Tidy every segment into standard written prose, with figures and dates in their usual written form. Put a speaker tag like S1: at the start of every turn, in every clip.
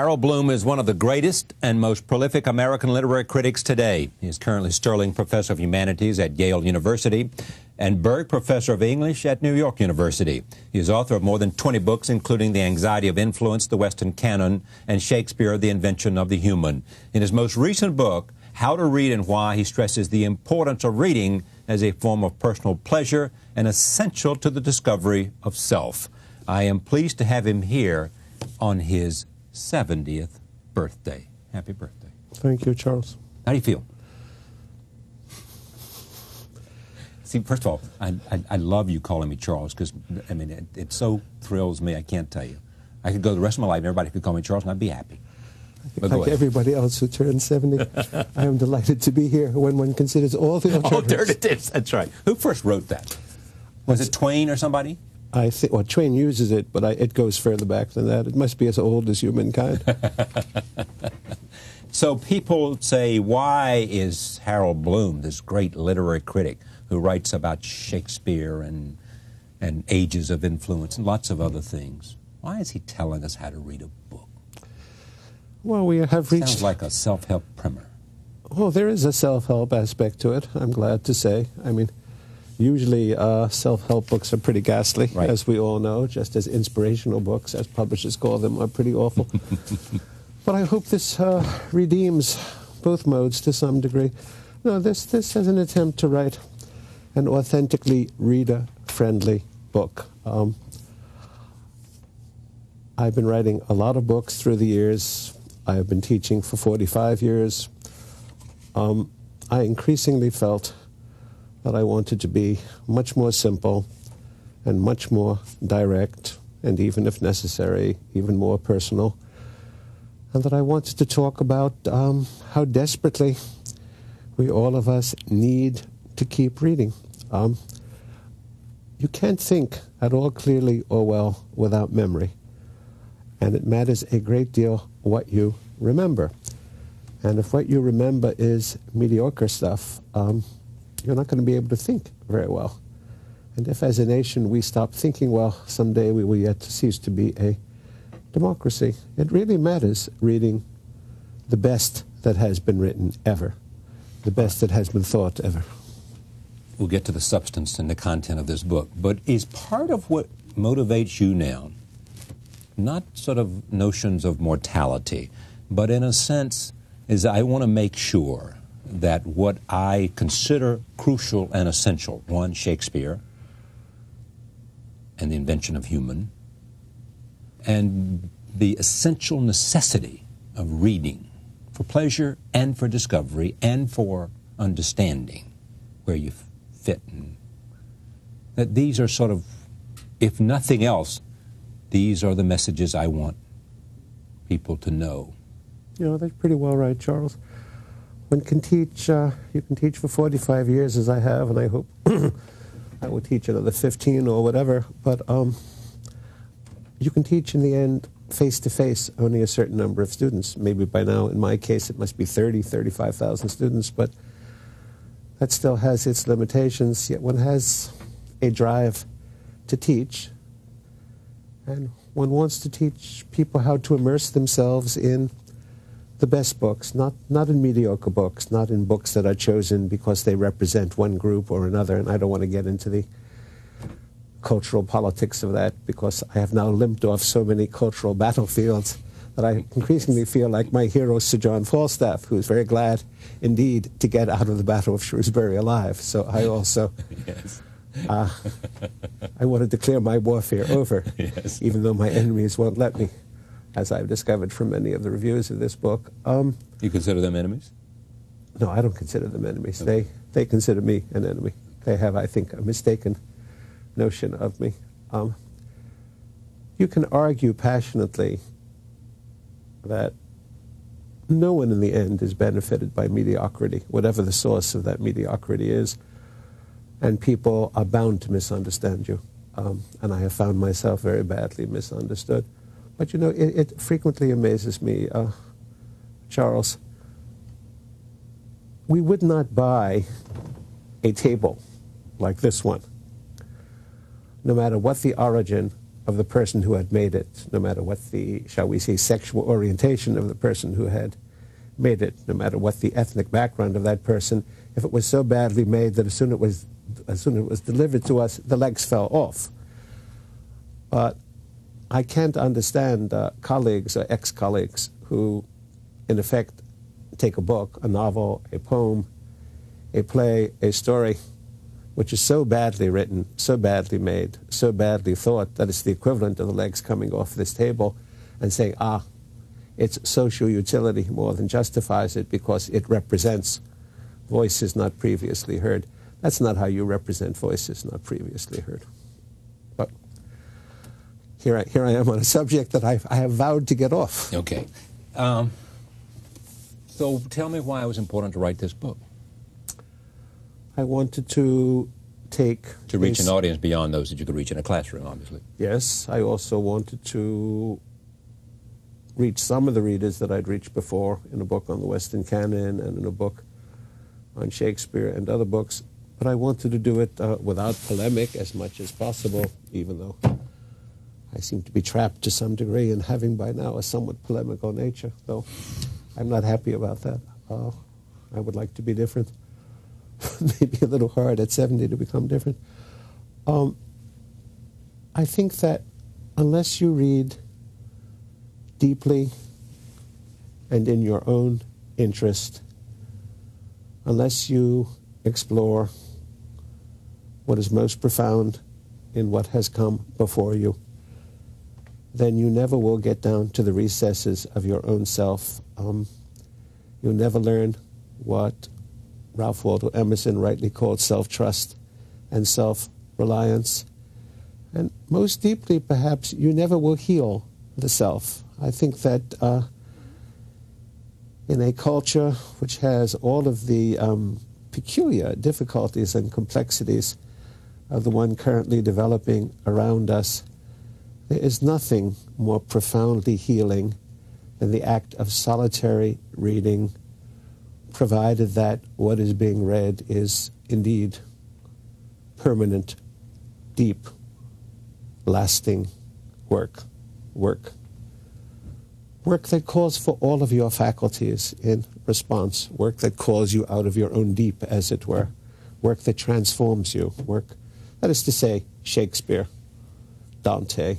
S1: Harold Bloom is one of the greatest and most prolific American literary critics today. He is currently Sterling Professor of Humanities at Yale University and Berg Professor of English at New York University. He is author of more than 20 books, including The Anxiety of Influence, The Western Canon, and Shakespeare, The Invention of the Human. In his most recent book, How to Read and Why, he stresses the importance of reading as a form of personal pleasure and essential to the discovery of self. I am pleased to have him here on his 70th birthday. Happy birthday.
S2: Thank you, Charles.
S1: How do you feel? See, first of all, I love you calling me Charles because, I mean, it so thrills me, I can't tell you. I could go the rest of my life and everybody could call me Charles and I'd be happy.
S2: Like everybody else who turned 70, I am delighted to be here when one considers all the
S1: alternatives. That's right. Who first wrote that? Was it Twain or somebody?
S2: I think, well, Twain uses it, but it goes further back than that. It must be as old as humankind.
S1: So people say, why is Harold Bloom, this great literary critic who writes about Shakespeare and ages of influence and lots of other things, why is he telling us how to read a book?
S2: Well, we have reached...
S1: Sounds like a self-help primer.
S2: Well, there is a self-help aspect to it, I'm glad to say. I mean, usually self-help books are pretty ghastly, right, as we all know, just as inspirational books, as publishers call them, are pretty awful. But I hope this redeems both modes to some degree. No, this is an attempt to write an authentically reader-friendly book. I've been writing a lot of books through the years. I have been teaching for 45 years. I increasingly felt that I wanted to be much more simple and much more direct, and even if necessary, even more personal. And that I wanted to talk about how desperately we, all of us, need to keep reading. You can't think at all clearly or well without memory. And it matters a great deal what you remember. And if what you remember is mediocre stuff, you're not going to be able to think very well. And if as a nation we stop thinking well, someday we will yet to cease to be a democracy. It really matters reading the best that has been written ever, the best that has been thought ever.
S1: We'll get to the substance and the content of this book, but is part of what motivates you now not sort of notions of mortality, but in a sense is I want to make sure that what I consider crucial and essential, one, Shakespeare and the invention of human, and the essential necessity of reading for pleasure and for discovery and for understanding where you fit, and that these are sort of, if nothing else, these are the messages I want people to know.
S2: You know, that's pretty well right, Charles. One can teach, you can teach for 45 years as I have, and I hope I will teach another 15 or whatever, but you can teach in the end face-to-face only a certain number of students. Maybe by now, in my case, it must be 30, 35,000 students, but that still has its limitations, yet one has a drive to teach, and one wants to teach people how to immerse themselves in the best books, not in mediocre books, not in books that are chosen because they represent one group or another, and I don't want to get into the cultural politics of that because I have now limped off so many cultural battlefields that I increasingly feel like my hero Sir John Falstaff, who is very glad indeed to get out of the Battle of Shrewsbury alive. So I also...
S1: Yes.
S2: I want to declare my warfare over, yes, even though my enemies won't let me, as I've discovered from many of the reviews of this book.
S1: You consider them enemies?
S2: No, I don't consider them enemies. Okay. They consider me an enemy. They have, I think, a mistaken notion of me. You can argue passionately that no one in the end is benefited by mediocrity, whatever the source of that mediocrity is. And people are bound to misunderstand you. And I have found myself very badly misunderstood. But, you know, it frequently amazes me, Charles. We would not buy a table like this one, no matter what the origin of the person who had made it, no matter what the, shall we say, sexual orientation of the person who had made it, no matter what the ethnic background of that person, if it was so badly made that as soon as it was delivered to us, the legs fell off. But I can't understand colleagues or ex-colleagues who, in effect, take a book, a novel, a poem, a play, a story, which is so badly written, so badly made, so badly thought that it's the equivalent of the legs coming off this table, and say, its social utility more than justifies it because it represents voices not previously heard. That's not how you represent voices not previously heard. But here I am on a subject that I have vowed to get off.
S1: Okay. So tell me why it was important to write this book.
S2: I wanted to take...
S1: To reach an audience beyond those that you could reach in a classroom, obviously.
S2: Yes, I also wanted to reach some of the readers that I'd reached before in a book on the Western canon and in a book on Shakespeare and other books. But I wanted to do it without polemic as much as possible, even though I seem to be trapped to some degree in having by now a somewhat polemical nature, though I'm not happy about that. I would like to be different. Maybe a little hard at 70 to become different. I think that unless you read deeply and in your own interest, unless you explore what is most profound in what has come before you, then you never will get down to the recesses of your own self. You'll never learn what Ralph Waldo Emerson rightly called self-trust and self-reliance. And most deeply, perhaps, you never will heal the self. I think that in a culture which has all of the peculiar difficulties and complexities of the one currently developing around us, there is nothing more profoundly healing than the act of solitary reading, provided that what is being read is indeed permanent, deep, lasting work that calls for all of your faculties in response, work that calls you out of your own deep, as it were, work that transforms you, work, that is to say, Shakespeare, Dante,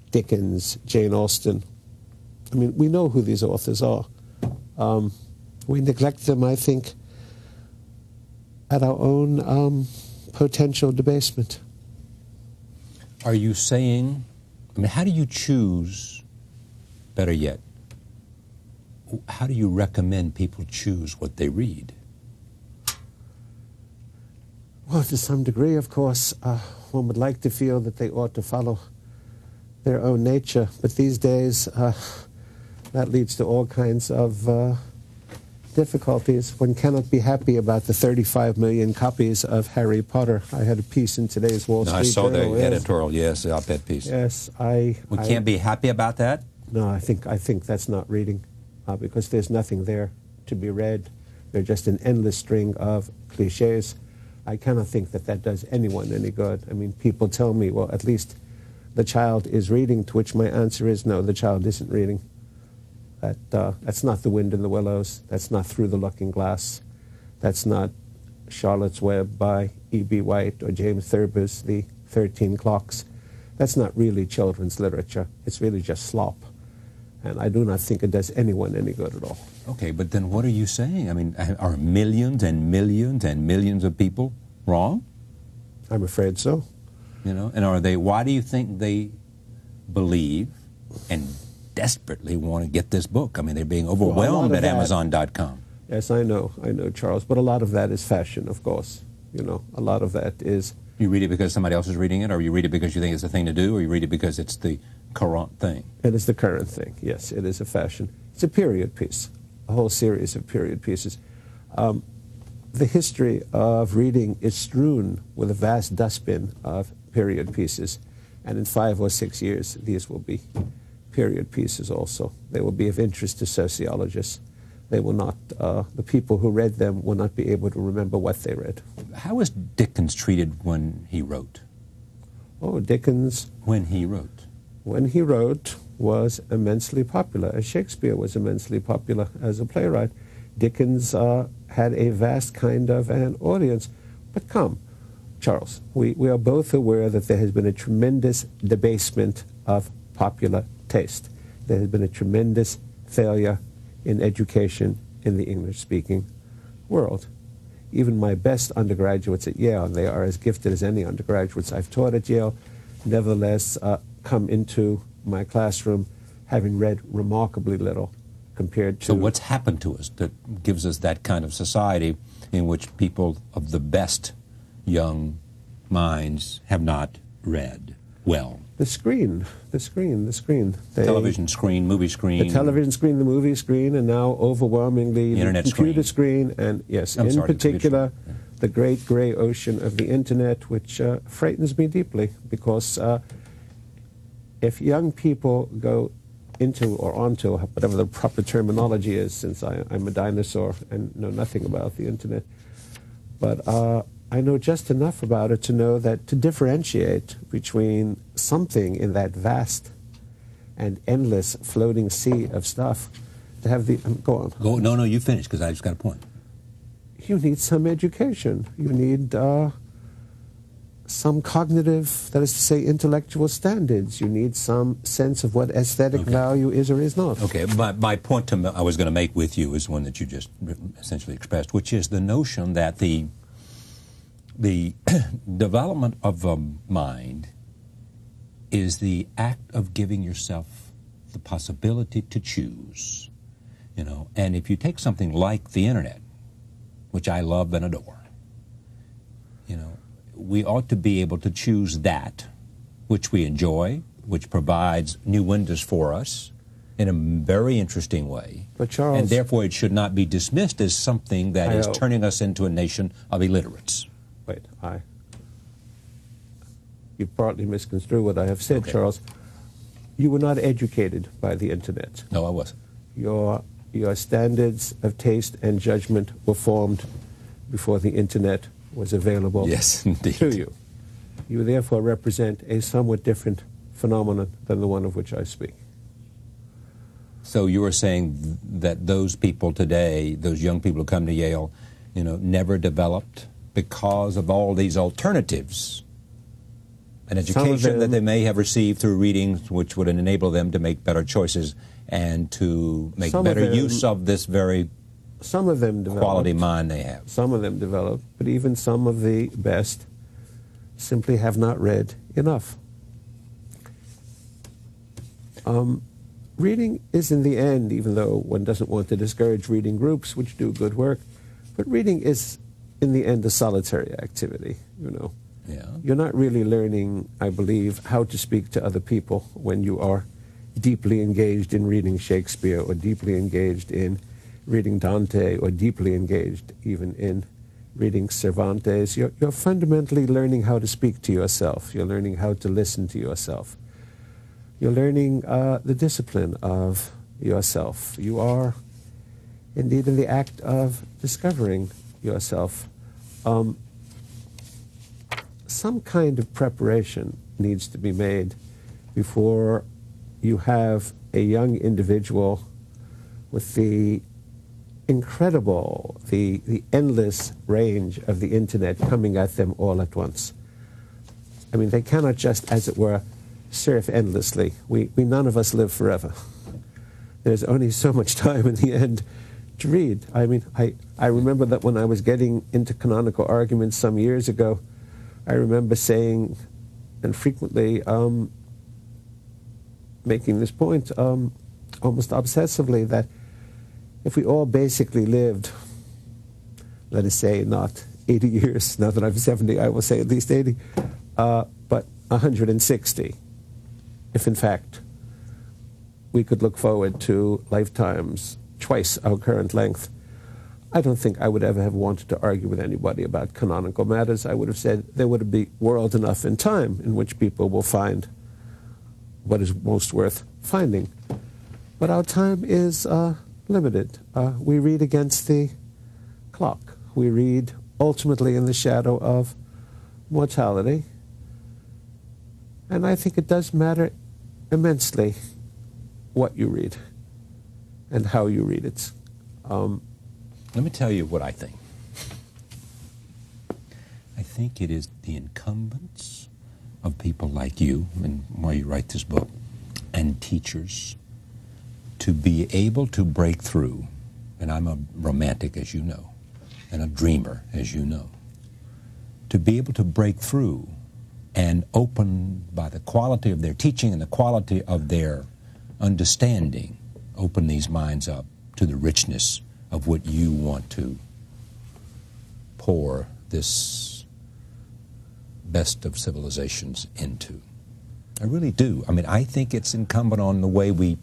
S2: Dickens, Jane Austen. I mean, we know who these authors are. We neglect them, I think, at our own potential debasement.
S1: Are you saying, I mean, how do you choose, better yet, how do you recommend people choose what they read?
S2: Well, to some degree, of course, one would like to feel that they ought to follow their own nature, but these days that leads to all kinds of difficulties. One cannot be happy about the 35 million copies of Harry Potter. I had a piece in today's Wall Street Journal.
S1: I saw the editorial, yes, the op-ed piece.
S2: Yes,
S1: We can't be happy about that?
S2: No, I think that's not reading, because there's nothing there to be read. They're just an endless string of cliches. I cannot think that that does anyone any good. I mean, people tell me, well, at least the child is reading, to which my answer is no, the child isn't reading. That's not The Wind in the Willows. That's not Through the Looking Glass. That's not Charlotte's Web by E.B. White or James Thurber's The 13 Clocks. That's not really children's literature. It's really just slop. And I do not think it does anyone any good at all.
S1: Okay, but then what are you saying? I mean, are millions and millions and millions of people wrong?
S2: I'm afraid so.
S1: You know, and are they, why do you think they believe and desperately want to get this book? I mean, they're being overwhelmed at Amazon.com.
S2: Yes, I know, Charles, but a lot of that is fashion, of course. You know, a lot of that is...
S1: You read it because somebody else is reading it, or you read it because you think it's the thing to do, or you read it because it's the current thing?
S2: It is the current thing, yes, it is a fashion. It's a period piece, a whole series of period pieces. The history of reading is strewn with a vast dustbin of period pieces, and in 5 or 6 years, these will be period pieces also. They will be of interest to sociologists. They will not, the people who read them will not be able to remember what they read.
S1: How was Dickens treated when he wrote?
S2: Oh, Dickens,
S1: when he wrote.
S2: when he wrote, was immensely popular, as Shakespeare was immensely popular as a playwright. Dickens had a vast kind of an audience. But come, Charles, we are both aware that there has been a tremendous debasement of popular taste. There has been a tremendous failure in education in the English-speaking world. Even my best undergraduates at Yale, and they are as gifted as any undergraduates I've taught at Yale, nevertheless come into my classroom having read remarkably little compared to...
S1: So what's happened to us that gives us that kind of society in which people of the best young minds have not read well?
S2: The screen.
S1: Television screen, movie screen.
S2: The television screen, the movie screen, and now overwhelmingly
S1: Internet
S2: the computer screen. And yes, in particular, the great gray ocean of the Internet, which frightens me deeply, because if young people go into or onto, whatever the proper terminology is, since I'm a dinosaur and know nothing about the Internet, but I know just enough about it to know that to differentiate between something in that vast and endless floating sea of stuff, to have the... go on.
S1: No, you finish, because I just got a point.
S2: You need some education. You need some cognitive, that is to say, intellectual standards. You need some sense of what aesthetic value is or is not.
S1: Okay, my point I was going to make with you is one that you just essentially expressed, which is the notion that the development of a mind is the act of giving yourself the possibility to choose, you know. And if you take something like the Internet, which I love and adore, you know, we ought to be able to choose that which we enjoy, which provides new windows for us in a very interesting way.
S2: But Charles,
S1: and therefore it should not be dismissed as something that is turning us into a nation of illiterates.
S2: Wait, you partly misconstrue what I have said, okay. Charles. You were not educated by the Internet.
S1: No, I wasn't.
S2: Your standards of taste and judgment were formed before the Internet was available
S1: yes, indeed.
S2: To you. You therefore represent a somewhat different phenomenon than the one of which I speak.
S1: So you are saying that those people today, those young people who come to Yale, you know, never developed because of all these alternatives, an education that they may have received through readings which would enable them to make better choices and to make better use of this very quality mind they have.
S2: Some of them developed, but even some of the best simply have not read enough. Reading is in the end, even though one doesn't want to discourage reading groups which do good work, but reading is in the end a solitary activity, you know.
S1: Yeah.
S2: You're not really learning, I believe, how to speak to other people when you are deeply engaged in reading Shakespeare or deeply engaged in reading Dante or deeply engaged even in reading Cervantes. You're fundamentally learning how to speak to yourself. You're learning how to listen to yourself. You're learning the discipline of yourself. You are indeed in the act of discovering yourself. Some kind of preparation needs to be made before you have a young individual with the incredible, the endless range of the Internet coming at them all at once. I mean, they cannot just, as it were, surf endlessly. We none of us live forever. There's only so much time in the end to read. I mean, I remember that when I was getting into canonical arguments some years ago, I remember saying, and frequently making this point almost obsessively, that if we all basically lived, let us say, not 80 years, now that I'm 70, I will say at least 80, but 160, if in fact we could look forward to lifetimes twice our current length, I don't think I would ever have wanted to argue with anybody about canonical matters. I would have said there would be world enough in time in which people will find what is most worth finding. But our time is limited. We read against the clock. We read ultimately in the shadow of mortality. And I think it does matter immensely what you read and how you read it.
S1: Let me tell you what I think. I think it is the incumbents of people like you, and why you write this book, and teachers, to be able to break through, and I'm a romantic, as you know, and a dreamer, as you know, to be able to break through and open, by the quality of their teaching and the quality of their understanding, open these minds up to the richness of what you want to pour this best of civilizations into. I really do. I mean, I think it's incumbent on the way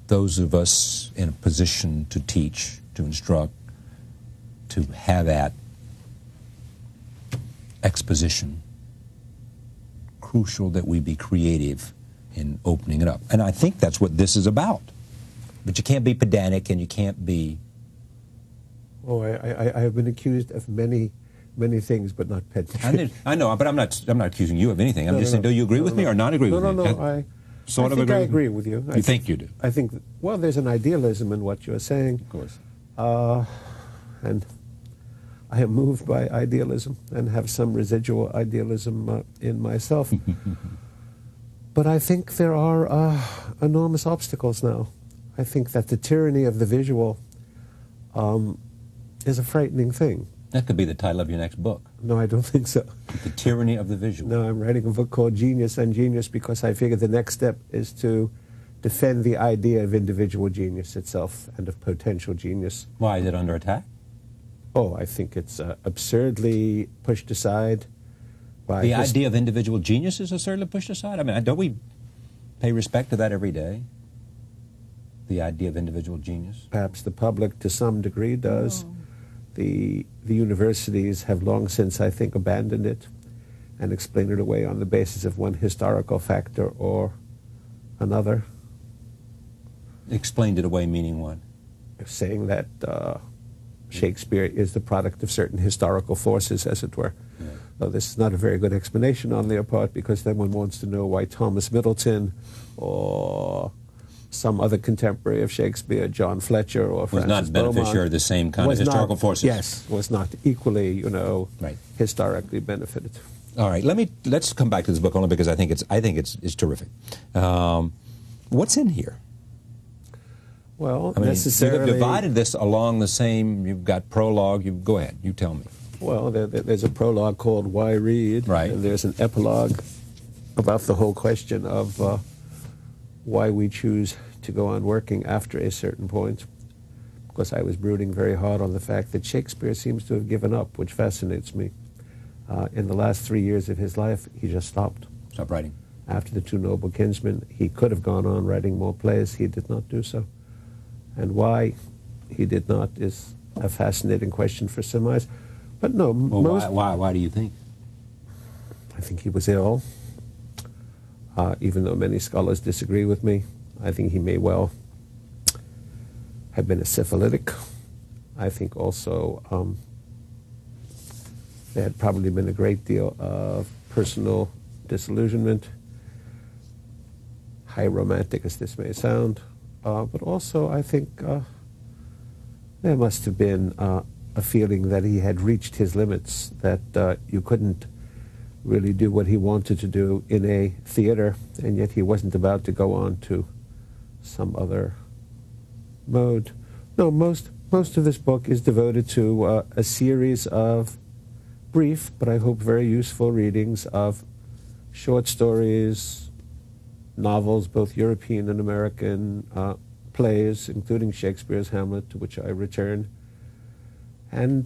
S1: those of us in a position to teach, to instruct, to have that exposition, crucial that we be creative in opening it up. And I think that's what this is about. But you can't be pedantic, and you can't be...
S2: Oh, I have been accused of many things, but not pedantic.
S1: I know, but I'm not accusing you of anything. I'm just saying, do you agree with me or not agree with me?
S2: No, I agree with you.
S1: You think you do?
S2: I think, well, there's an idealism in what you're saying.
S1: Of course.
S2: And I am moved by idealism and have some residual idealism in myself. But I think there are enormous obstacles now. I think that the tyranny of the visual is a frightening thing.
S1: That could be the title of your next book.
S2: No, I don't think so.
S1: The Tyranny of the Visual.
S2: No, I'm writing a book called Genius and Genius because I figure the next step is to defend the idea of individual genius itself and of potential genius.
S1: Why is it under attack?
S2: Oh, I think it's absurdly pushed aside.
S1: The idea of individual genius is absurdly pushed aside? I mean, don't we pay respect to that every day? The idea of individual genius?
S2: Perhaps the public to some degree does. Oh. The universities have long since, I think, abandoned it and explained it away on the basis of one historical factor or another.
S1: Explained it away meaning what?
S2: Saying that Shakespeare is the product of certain historical forces, as it were. Yeah. Though this is not a very good explanation on their part, because then one wants to know why Thomas Middleton or some other contemporary of Shakespeare, John Fletcher or Francis
S1: Beaumont, was not beneficiary of the same kind of historical forces.
S2: Yes, was not equally,
S1: right,
S2: historically benefited.
S1: All right, let's come back to this book only because I think it's terrific. What's in here?
S2: Well,
S1: I mean,
S2: necessarily,
S1: you have divided this along the same. You've got prologue. Go ahead. You tell me.
S2: Well, there's a prologue called "Why Read,"
S1: right,
S2: and there's an epilogue about the whole question of why we choose to go on working after a certain point. Because I was brooding very hard on the fact that Shakespeare seems to have given up, which fascinates me. In the last 3 years of his life, he just stopped.
S1: Stopped writing.
S2: After The Two Noble Kinsmen, he could have gone on writing more plays. He did not do so. And why he did not is a fascinating question for surmise. But no,
S1: well, why do you think?
S2: I think he was ill. Even though many scholars disagree with me, I think he may well have been a syphilitic. I think also there had probably been a great deal of personal disillusionment, high romantic as this may sound, but also I think there must have been a feeling that he had reached his limits, that you couldn't really do what he wanted to do in a theater, and yet he wasn't about to go on to some other mode. No, most of this book is devoted to a series of brief, but I hope very useful readings of short stories, novels, both European and American, plays, including Shakespeare's Hamlet, to which I return, and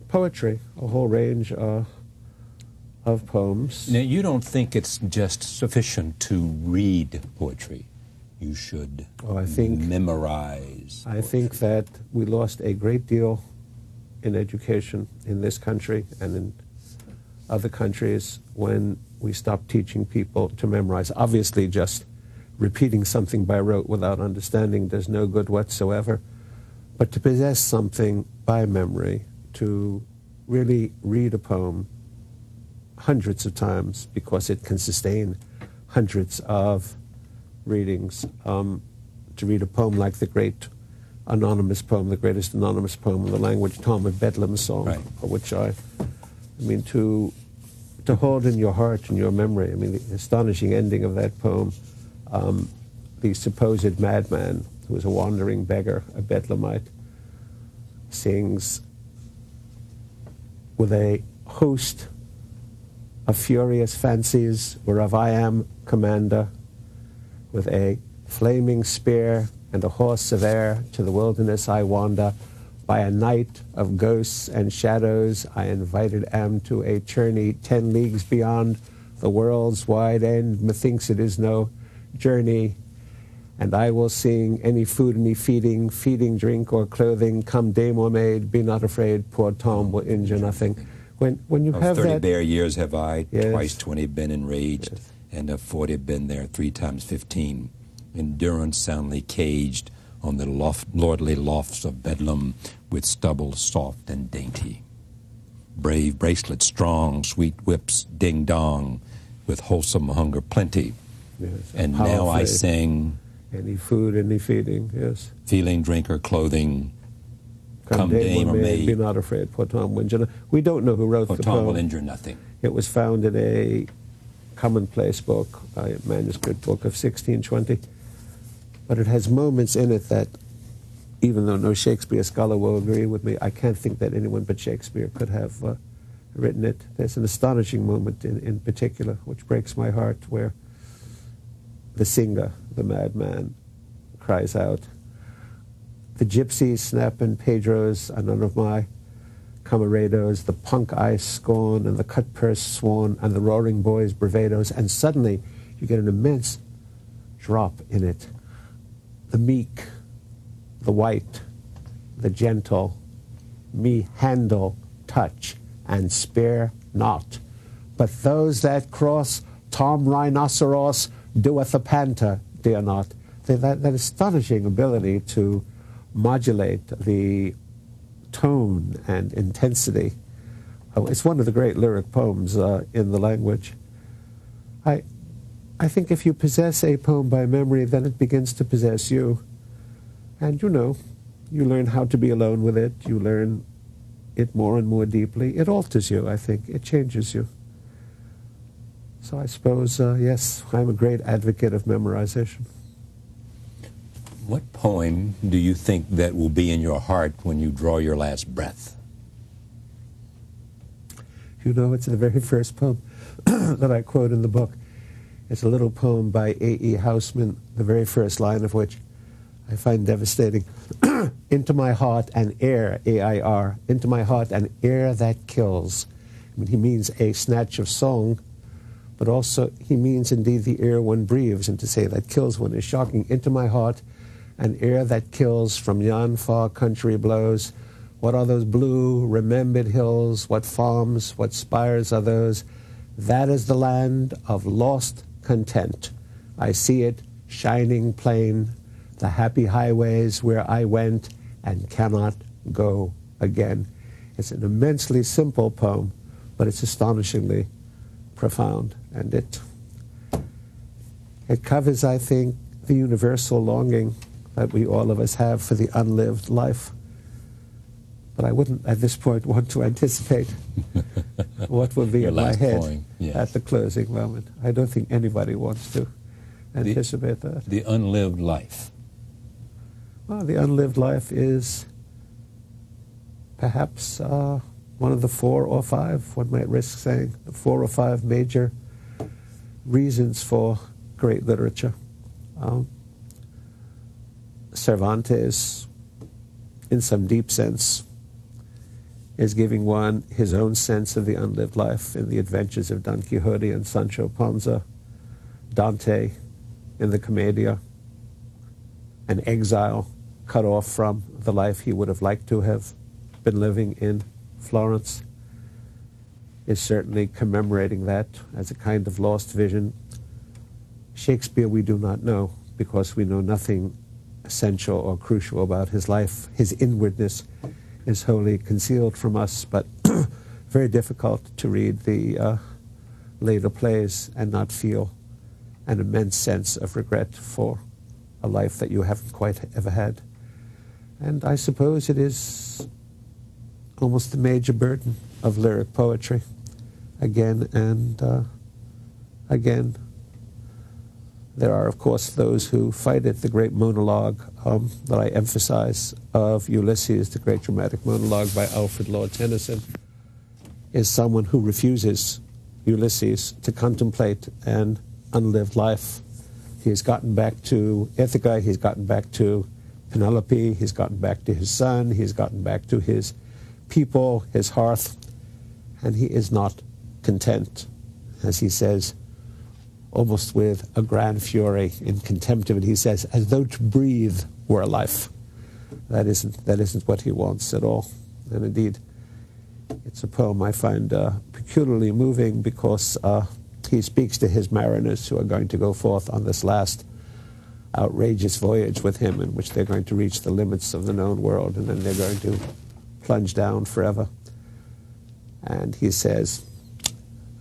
S2: poetry, a whole range of poems.
S1: Now, you don't think it's just sufficient to read poetry. You should memorize poetry.
S2: I think that we lost a great deal in education in this country and in other countries when we stopped teaching people to memorize. Obviously, just repeating something by rote without understanding does no good whatsoever. But to possess something by memory, to really read a poem hundreds of times because it can sustain hundreds of readings. To read a poem like the great anonymous poem, the greatest anonymous poem in the language, Tom of Bedlam song,
S1: right,
S2: for which I mean, to hold in your heart and your memory, I mean, the astonishing ending of that poem, the supposed madman, who was a wandering beggar, a Bedlamite, sings with a host of furious fancies, whereof I am commander, with a flaming spear and a horse of air, to the wilderness I wander. By a night of ghosts and shadows, I invited am to a journey 10 leagues beyond the world's wide end. Methinks it is no journey, and I will sing any food, any feeding, drink, or clothing. Come, dame or maid, be not afraid. Poor Tom will injure nothing. When you have
S1: 30
S2: that,
S1: bare years have I,
S2: yes,
S1: twice 20 been enraged,
S2: yes,
S1: and of 40 been there 3 times 15. Endurance soundly caged on the lordly lofts of Bedlam, with stubble soft and dainty. Brave bracelet strong, sweet whips ding-dong, with wholesome hunger plenty.
S2: yes,
S1: And now I
S2: powerfully,
S1: sing,
S2: any food, any feeding, yes.
S1: feeling, drink, or clothing, come dame or maid,
S2: be not afraid. Poor Tom will injure. We don't know who wrote
S1: for
S2: the
S1: Tom
S2: poem.
S1: will injure nothing.
S2: It was found in a commonplace book, a manuscript book of 1620. But it has moments in it that, even though no Shakespeare scholar will agree with me, I can't think that anyone but Shakespeare could have written it. There's an astonishing moment in particular, which breaks my heart, where the singer, the madman, cries out, "The gypsies snap and Pedros are none of my camarados, the punk I scorn, and the cut purse sworn, and the roaring boys bravados," and suddenly you get an immense drop in it. The meek, the white, the gentle, me handle, touch, and spare not. But those that cross, Tom Rhinoceros doeth a panther, dare not. That astonishing ability to modulate the tone and intensity. Oh, it's one of the great lyric poems in the language. I think if you possess a poem by memory, then it begins to possess you. And you learn how to be alone with it. You learn it more and more deeply. It alters you, I think. It changes you. So I suppose, yes, I'm a great advocate of memorization.
S1: What poem do you think that will be in your heart when you draw your last breath?
S2: It's the very first poem that I quote in the book. It's a little poem by A.E. Housman, the very first line of which I find devastating. Into my heart an air, A-I-R, into my heart an air that kills. I mean, he means a snatch of song, but also he means indeed the air one breathes, and to say that kills one is shocking. Into my heart an air that kills from yon far country blows. What are those blue remembered hills? What farms, what spires are those? That is the land of lost content. I see it shining plain, the happy highways where I went and cannot go again. It's an immensely simple poem, but it's astonishingly profound. And it covers, I think, the universal longing that we all of us have for the unlived life. But I wouldn't, at this point, want to anticipate what will be in my head at the closing moment. I don't think anybody wants to anticipate that.
S1: The unlived life.
S2: Well, the unlived life is perhaps one of the 4 or 5, one might risk saying, the 4 or 5 major reasons for great literature. Cervantes, in some deep sense, is giving one his own sense of the unlived life in the adventures of Don Quixote and Sancho Panza. Dante in the Commedia, an exile cut off from the life he would have liked to have been living in Florence, is certainly commemorating that as a kind of lost vision. Shakespeare we do not know, because we know nothing essential or crucial about his life. His inwardness is wholly concealed from us, but very difficult to read the later plays and not feel an immense sense of regret for a life that you haven't quite ever had. And I suppose it is almost the major burden of lyric poetry, again and again. There are, of course, those who fight it. The great monologue that I emphasize of Ulysses, the great dramatic monologue by Alfred Lord Tennyson, is someone who refuses Ulysses to contemplate an unlived life. He has gotten back to Ithaca, he's gotten back to Penelope, he's gotten back to his son, he's gotten back to his people, his hearth, and he is not content, as he says, almost with a grand fury in contempt of it. He says, as though to breathe were a life. That isn't what he wants at all. And indeed, it's a poem I find peculiarly moving because he speaks to his mariners who are going to go forth on this last outrageous voyage with him, in which they're going to reach the limits of the known world, and then they're going to plunge down forever. And he says,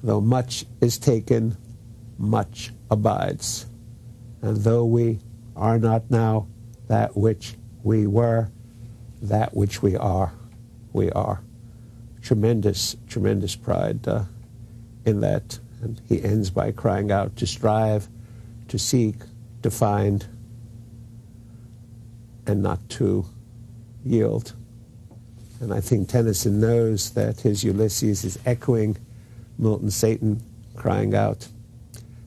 S2: though much is taken, much abides. And though we are not now that which we were, that which we are, we are. Tremendous, tremendous pride in that. And he ends by crying out, to strive, to seek, to find, and not to yield. And I think Tennyson knows that his Ulysses is echoing Milton's Satan, crying out,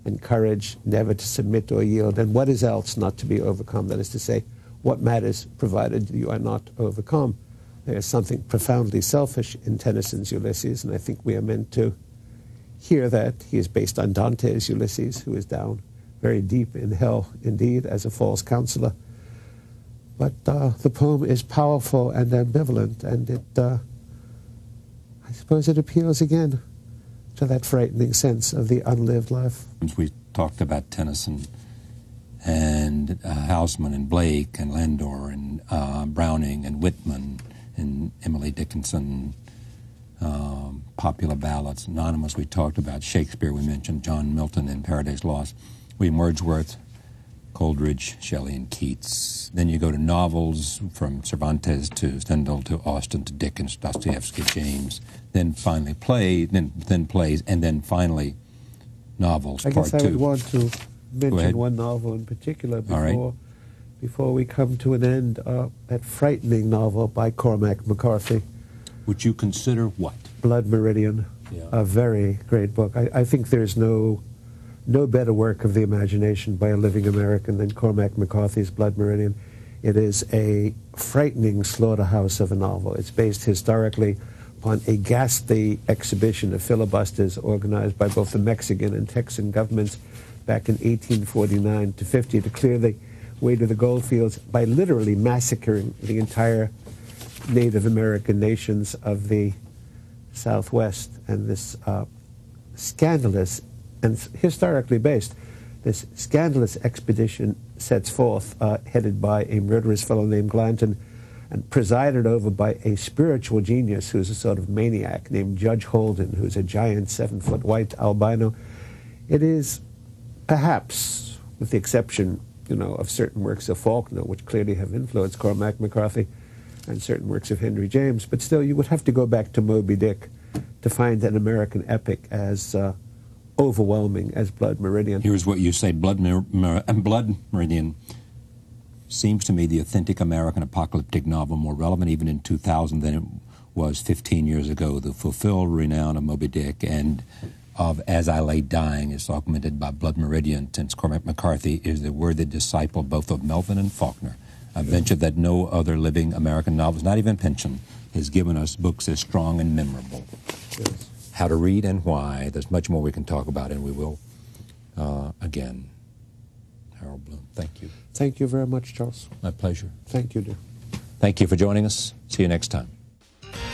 S2: and courage never to submit or yield, and what is else not to be overcome? That is to say, what matters provided you are not overcome? There is something profoundly selfish in Tennyson's Ulysses, and I think we are meant to hear that. He is based on Dante's Ulysses, who is down very deep in hell indeed as a false counselor. But the poem is powerful and ambivalent, and it, I suppose it appeals again to that frightening sense of the unlived life.
S1: We talked about Tennyson and Housman and Blake and Landor and Browning and Whitman and Emily Dickinson, popular ballads. Anonymous, we talked about Shakespeare, we mentioned John Milton in Paradise Lost, William Wordsworth, Coleridge, Shelley, and Keats. Then you go to novels, from Cervantes to Stendhal to Austen to Dickens, Dostoevsky, James. Then finally plays, and then finally novels.
S2: I guess
S1: part
S2: I
S1: two.
S2: would want to mention one novel in particular before we come to an end. That frightening novel by Cormac McCarthy.
S1: Would you consider what?
S2: Blood Meridian.
S1: Yeah.
S2: A very great book. I think there's no better work of the imagination by a living American than Cormac McCarthy's Blood Meridian. It is a frightening slaughterhouse of a novel. It's based historically upon a ghastly exhibition of filibusters organized by both the Mexican and Texan governments back in 1849 to 50 to clear the way to the gold fields by literally massacring the entire Native American nations of the Southwest. And this scandalous and historically based, this scandalous expedition sets forth, headed by a murderous fellow named Glanton, and presided over by a spiritual genius who's a sort of maniac named Judge Holden, who's a giant 7-foot white albino. It is perhaps, with the exception, of certain works of Faulkner, which clearly have influenced Cormac McCarthy, and certain works of Henry James, but still you would have to go back to Moby Dick to find an American epic as overwhelming as Blood Meridian.
S1: Here's what you say, Blood Meridian seems to me the authentic American apocalyptic novel, more relevant even in 2000 than it was 15 years ago. The fulfilled renown of Moby Dick and of As I Lay Dying is augmented by Blood Meridian, since Cormac McCarthy is the worthy disciple both of Melvin and Faulkner. I venture that no other living American novelist, not even Pynchon, has given us books as strong and memorable.
S2: Yes.
S1: How to read and why. There's much more we can talk about, and we will again. Harold Bloom, thank you.
S2: Thank you very much, Charles.
S1: My pleasure.
S2: Thank you, dear.
S1: Thank you for joining us. See you next time.